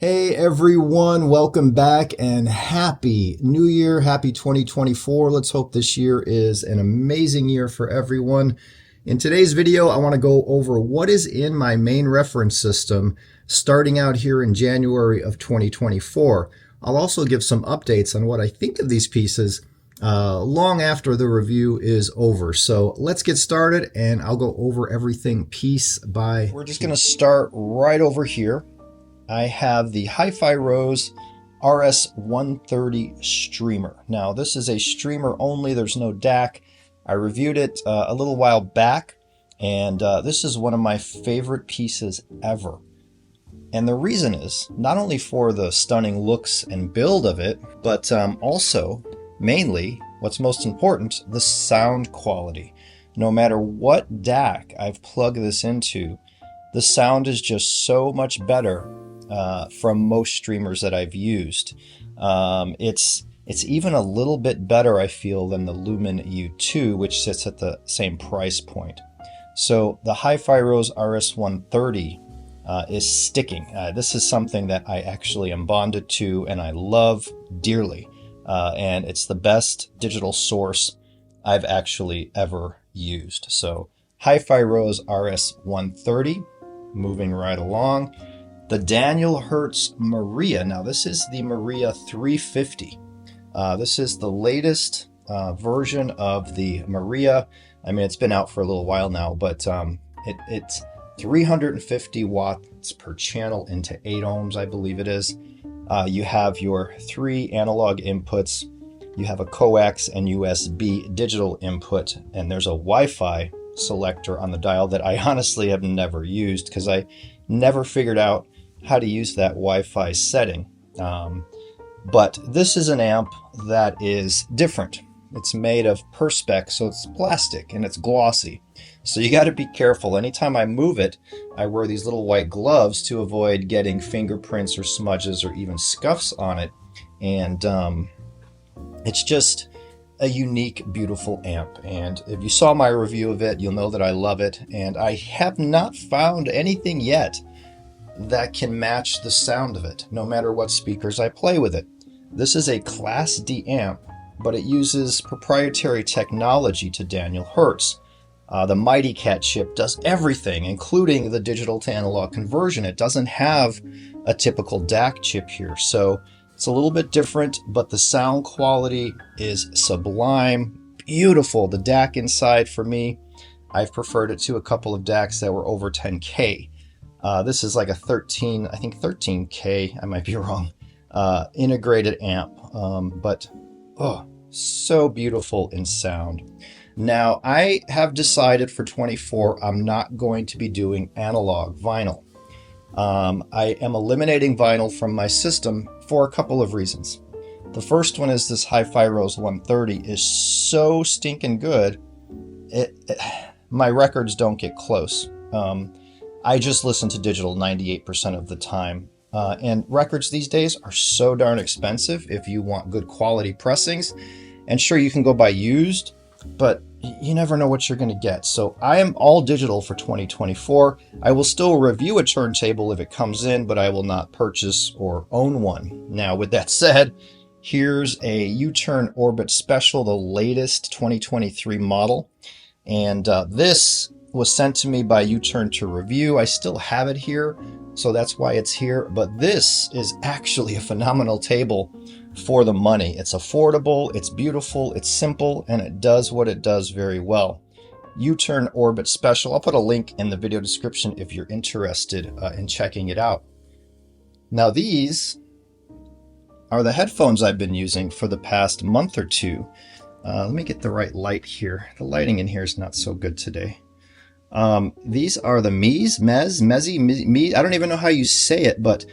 Hey everyone, welcome back and happy new year, happy 2024. Let's hope this year is an amazing year for everyone. In today's video, I want to go over what is in my main reference system starting out here in January of 2024. I'll also give some updates on what I think of these pieces long after the review is over. So let's get started and I'll go over everything piece by piece. We're just going to start right over here. I have the HiFi Room RS130 streamer. Now this is a streamer only, there's no DAC. I reviewed it a little while back, and this is one of my favorite pieces ever. And the reason is not only for the stunning looks and build of it, but also, mainly, what's most important, the sound quality. No matter what DAC I've plugged this into, the sound is just so much better from most streamers that I've used. It's even a little bit better, I feel, than the Lumen U2, which sits at the same price point. So the HiFi Room RS130 is sticking. This is something that I actually am bonded to and I love dearly. And it's the best digital source I've actually ever used. So HiFi Room RS130, moving right along. The Daniel Hertz Maria. Now this is the Maria 350. This is the latest version of the Maria. I mean, it's been out for a little while now, but it's 350 watts per channel into 8 ohms, I believe it is. You have your 3 analog inputs. You have a coax and USB digital input, and there's a Wi-Fi selector on the dial that I honestly have never used because I never figured out how to use that Wi-Fi setting. But this is an amp that is different. It's made of Perspex, so it's plastic and it's glossy. So you got to be careful. Anytime I move it, I wear these little white gloves to avoid getting fingerprints or smudges or even scuffs on it. And it's just a unique, beautiful amp. And if you saw my review of it, you'll know that I love it. And I have not found anything yet that can match the sound of it, no matter what speakers I play with it. This is a Class D amp, but it uses proprietary technology to Daniel Hertz. The Mighty Cat chip does everything, including the digital to analog conversion. It doesn't have a typical DAC chip here, so it's a little bit different, but the sound quality is sublime, beautiful. The DAC inside, for me, I've preferred it to a couple of DACs that were over 10K. This is like a 13K, I might be wrong, integrated amp, but oh, so beautiful in sound. Now, I have decided for 24, I'm not going to be doing analog vinyl. I am eliminating vinyl from my system for a couple of reasons. The first one is this HiFi Room 130 is so stinking good, my records don't get close. I just listen to digital 98% of the time. And records these days are so darn expensive if you want good quality pressings. And sure, you can go buy used, but you never know what you're going to get. So I am all digital for 2024. I will still review a turntable if it comes in, but I will not purchase or own one. Now, with that said, here's a U-Turn Orbit Special, the latest 2023 model. And this was sent to me by U-Turn to review. I still have it here, so that's why it's here. But this is actually a phenomenal table for the money. It's affordable, it's beautiful, it's simple, and it does what it does very well. U-Turn Orbit Special. I'll put a link in the video description if you're interested in checking it out. Now these are the headphones I've been using for the past month or two. Let me get the right light here. The lighting in here is not so good today. These are the Mezi. I don't even know how you say it, but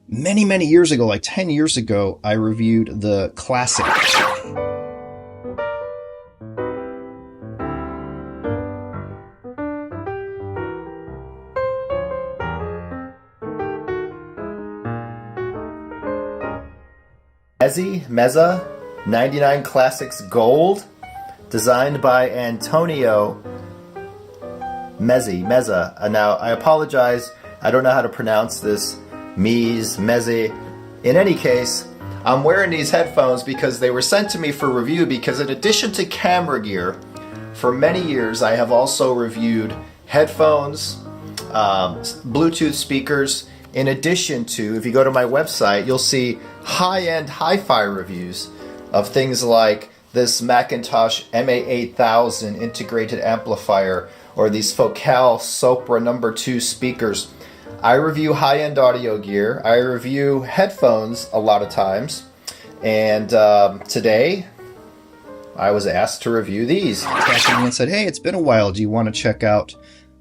many years ago, like 10 years ago, I reviewed the classic. Meza 99 Classics Gold, designed by Antonio Meza. Now, I apologize, I don't know how to pronounce this. Mies, Meze. In any case, I'm wearing these headphones because they were sent to me for review, because in addition to camera gear, for many years I have also reviewed headphones, Bluetooth speakers. In addition to, if you go to my website, you'll see high-end hi-fi reviews of things like this Macintosh MA8000 integrated amplifier, or these Focal Sopra No. 2 speakers. I review high-end audio gear. I review headphones a lot of times. And today, I was asked to review these. And said, hey, it's been a while. Do you want to check out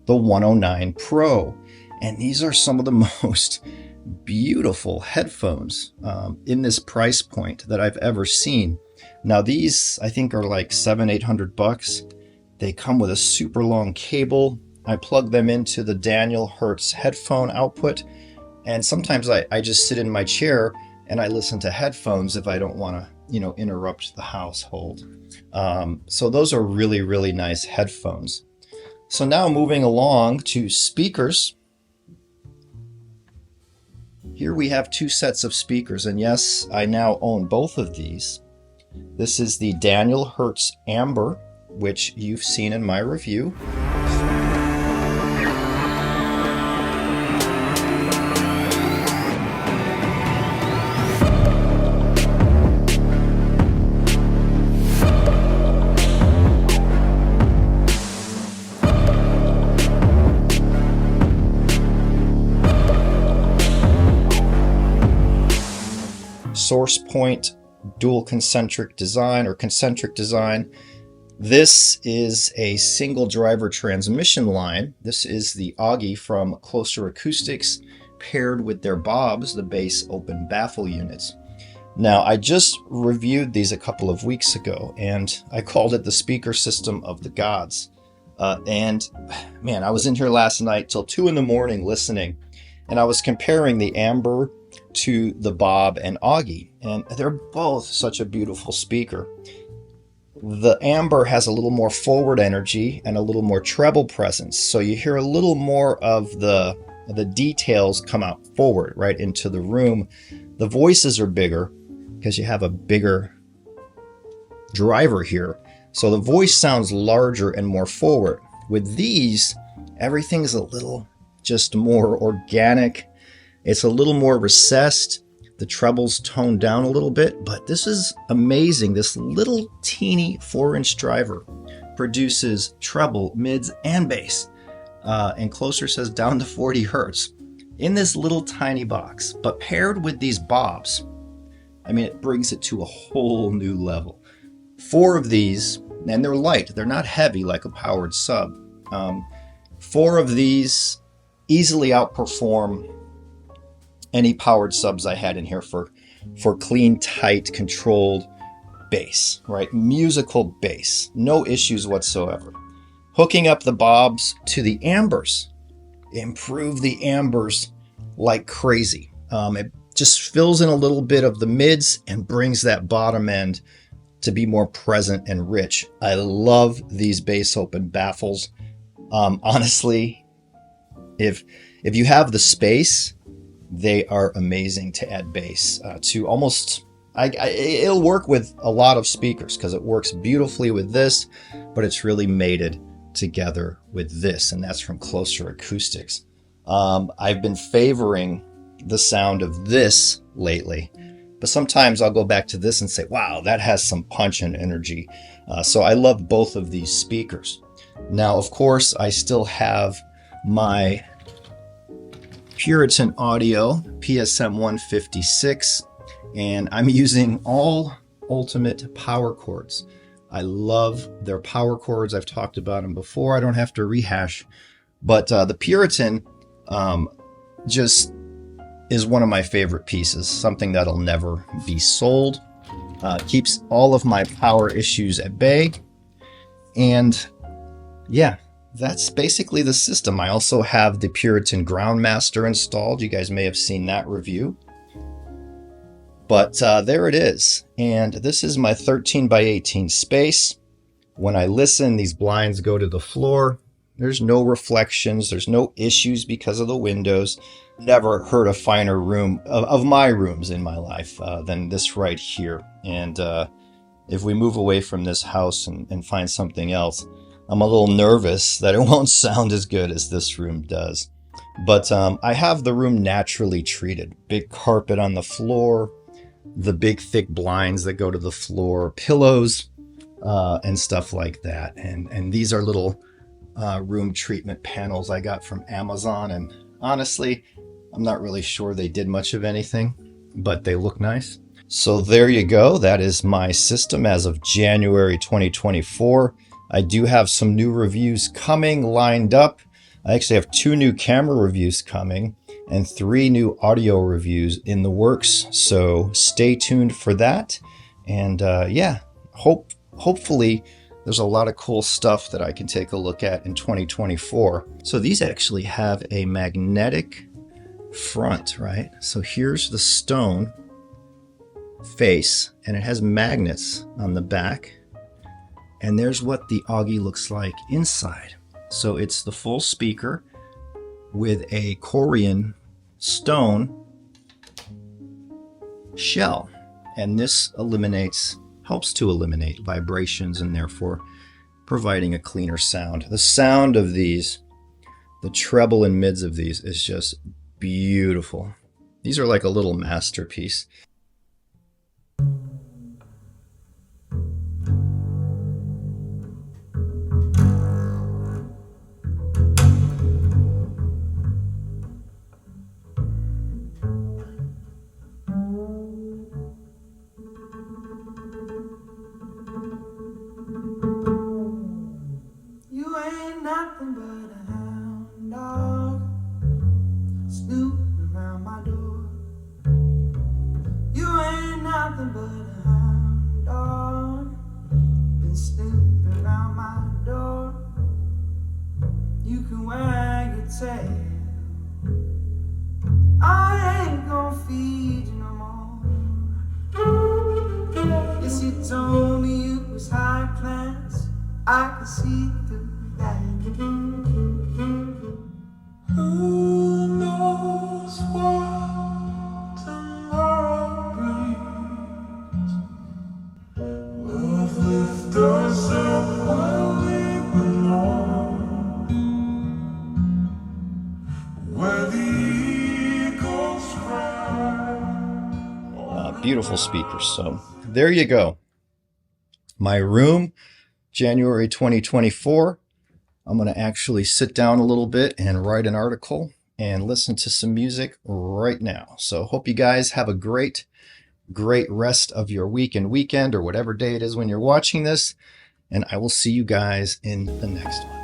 the 109 Pro? And these are some of the most beautiful headphones in this price point that I've ever seen. Now these, I think, are like $700-800. They come with a super long cable. I plug them into the Daniel Hertz headphone output, and sometimes I just sit in my chair and I listen to headphones if I don't want to, interrupt the household. So those are really, really nice headphones. So now moving along to speakers. Here we have two sets of speakers, and yes, I now own both of these. This is the Daniel Hertz Amber, which you've seen in my review. Source point dual concentric design, or concentric design. This is a single driver transmission line. This is the Augie from Closer Acoustics paired with their Bobs, the bass open baffle units. Now, I just reviewed these a couple of weeks ago, and I called it the speaker system of the gods. And man, I was in here last night till 2 a.m. listening, and I was comparing the Amber to the Bob and Augie, and they're both such a beautiful speaker. The Amber has a little more forward energy and a little more treble presence, so you hear a little more of the details come out forward, right into the room. The voices are bigger because you have a bigger driver here, so the voice sounds larger and more forward. With these, everything's a little just more organic. It's a little more recessed. The treble's toned down a little bit, but this is amazing. This little teeny 4-inch driver produces treble, mids, and bass. And Closer says down to 40 hertz in this little tiny box. But paired with these Bobs, I mean, it brings it to a whole new level. 4 of these, and they're light. They're not heavy like a powered sub. 4 of these easily outperform any powered subs I had in here for clean, tight, controlled bass, right? Musical bass, no issues whatsoever. Hooking up the Bobs to the Ambers, improve the Ambers like crazy. It just fills in a little bit of the mids and brings that bottom end to be more present and rich. I love these bass open baffles. Honestly, if you have the space, they are amazing to add bass to almost. It'll work with a lot of speakers because it works beautifully with this, but it's really mated together with this, and that's from Closer Acoustics. I've been favoring the sound of this lately, but sometimes I'll go back to this and say, wow, that has some punch and energy. So I love both of these speakers. Now, of course, I still have my Puritan Audio PSM 156, and I'm using all Ultimate power chords. I love their power chords. I've talked about them before. I don't have to rehash, but the Puritan just is one of my favorite pieces, something that'll never be sold. Keeps all of my power issues at bay, and yeah, that's basically the system. I also have the Puritan Groundmaster installed. You guys may have seen that review. But there it is. And this is my 13 by 18 space. When I listen, these blinds go to the floor. There's no reflections. There's no issues because of the windows. never heard a finer room of my rooms in my life than this right here. And if we move away from this house and find something else, I'm a little nervous that it won't sound as good as this room does. But I have the room naturally treated. Big carpet on the floor, the big thick blinds that go to the floor, pillows, and stuff like that. And these are little room treatment panels I got from Amazon. And honestly, I'm not really sure they did much of anything, but they look nice. So there you go. That is my system as of January 2024. I do have some new reviews coming lined up. I actually have 2 new camera reviews coming and 3 new audio reviews in the works. So stay tuned for that. And yeah, hopefully there's a lot of cool stuff that I can take a look at in 2024. So these actually have a magnetic front, right? So here's the stone face, and it has magnets on the back. And there's what the Augie looks like inside. So it's the full speaker with a Corian stone shell. And this helps to eliminate vibrations and therefore providing a cleaner sound. The sound of these, the treble and mids of these is just beautiful. These are like a little masterpiece. Nothing but a hound dog snooping around my door. You ain't nothing but a hound dog been snooping around my door. You can wag your tail, I ain't gonna feed you no more. Yes, you told me you was high class, I can see through. Who knows what tomorrow brings? Love lift us up where we belong, where the eagles cry. Beautiful speakers. So there you go. My room, January 2024. I'm going to actually sit down a little bit and write an article and listen to some music right now. So hope you guys have a great rest of your week and weekend or whatever day it is when you're watching this. And I will see you guys in the next one.